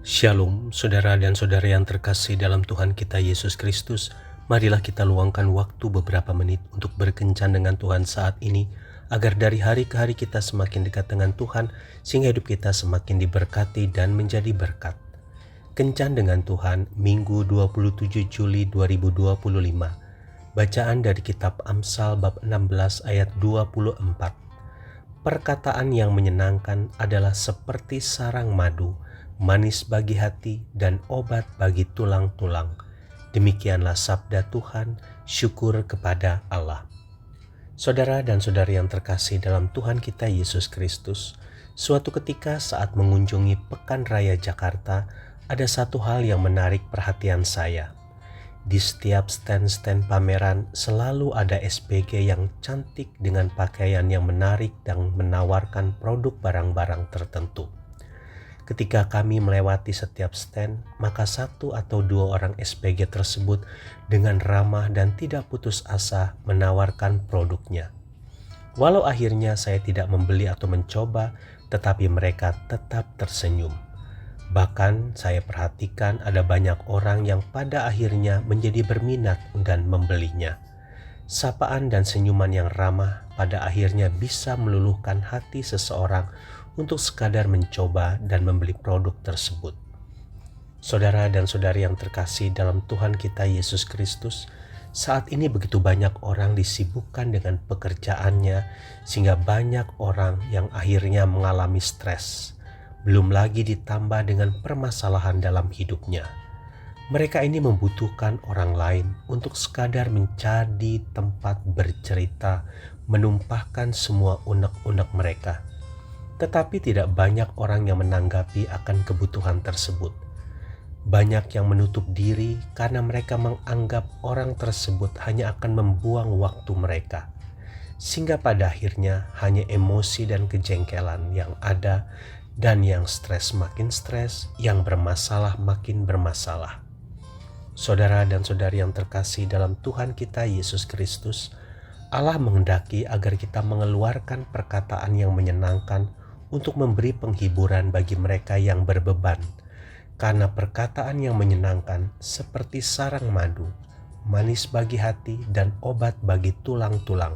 Shalom, saudara dan saudari yang terkasih dalam Tuhan kita Yesus Kristus. Marilah kita luangkan waktu beberapa menit untuk berkencan dengan Tuhan saat ini, agar dari hari ke hari kita semakin dekat dengan Tuhan, sehingga hidup kita semakin diberkati dan menjadi berkat. Kencan dengan Tuhan, Minggu 27 Juli 2025. Bacaan dari kitab Amsal bab 16 ayat 24. Perkataan yang menyenangkan adalah seperti sarang madu, manis bagi hati dan obat bagi tulang-tulang. Demikianlah sabda Tuhan, syukur kepada Allah. Saudara dan saudari yang terkasih dalam Tuhan kita Yesus Kristus, suatu ketika saat mengunjungi Pekan Raya Jakarta, ada satu hal yang menarik perhatian saya. Di setiap stand-stand pameran selalu ada SPG yang cantik dengan pakaian yang menarik dan menawarkan produk barang-barang tertentu. Ketika kami melewati setiap stand, maka satu atau dua orang SPG tersebut dengan ramah dan tidak putus asa menawarkan produknya. Walau akhirnya saya tidak membeli atau mencoba, tetapi mereka tetap tersenyum. Bahkan saya perhatikan ada banyak orang yang pada akhirnya menjadi berminat dan membelinya. Sapaan dan senyuman yang ramah pada akhirnya bisa meluluhkan hati seseorang untuk sekadar mencoba dan membeli produk tersebut. Saudara dan saudari yang terkasih dalam Tuhan kita Yesus Kristus, saat ini begitu banyak orang disibukkan dengan pekerjaannya sehingga banyak orang yang akhirnya mengalami stres, belum lagi ditambah dengan permasalahan dalam hidupnya. Mereka ini membutuhkan orang lain untuk sekadar menjadi tempat bercerita, menumpahkan semua unek-unek mereka. Tetapi tidak banyak orang yang menanggapi akan kebutuhan tersebut. Banyak yang menutup diri karena mereka menganggap orang tersebut hanya akan membuang waktu mereka. Sehingga pada akhirnya hanya emosi dan kejengkelan yang ada, dan yang stres makin stres, yang bermasalah makin bermasalah. Saudara dan saudari yang terkasih dalam Tuhan kita Yesus Kristus, Allah menghendaki agar kita mengeluarkan perkataan yang menyenangkan untuk memberi penghiburan bagi mereka yang berbeban, karena perkataan yang menyenangkan seperti sarang madu, manis bagi hati dan obat bagi tulang-tulang.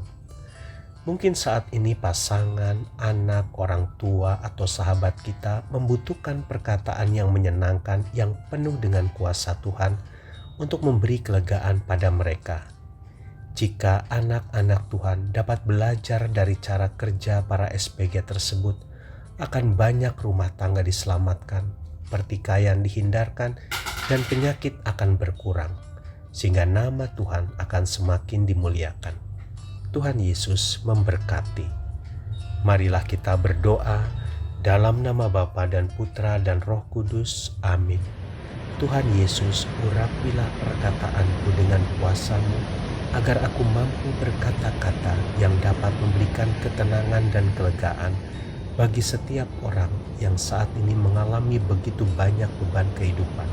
Mungkin saat ini pasangan, anak, orang tua, atau sahabat kita membutuhkan perkataan yang menyenangkan yang penuh dengan kuasa Tuhan untuk memberi kelegaan pada mereka. Jika anak-anak Tuhan dapat belajar dari cara kerja para SPG tersebut, akan banyak rumah tangga diselamatkan, pertikaian dihindarkan, dan penyakit akan berkurang, sehingga nama Tuhan akan semakin dimuliakan. Tuhan Yesus memberkati. Marilah kita berdoa dalam nama Bapa dan Putra dan Roh Kudus. Amin. Tuhan Yesus, urapilah perkataanku dengan kuasa-Mu, agar aku mampu berkata-kata yang dapat memberikan ketenangan dan kelegaan bagi setiap orang yang saat ini mengalami begitu banyak beban kehidupan.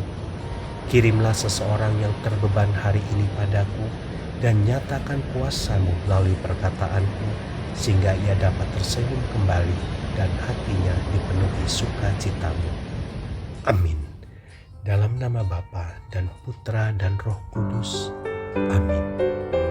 Kirimlah seseorang yang terbeban hari ini padaku, dan nyatakan kuasa-Mu melalui perkataanku, sehingga ia dapat tersenyum kembali dan hatinya dipenuhi sukacita-Mu. Amin. Dalam nama Bapa dan Putra dan Roh Kudus. Amin.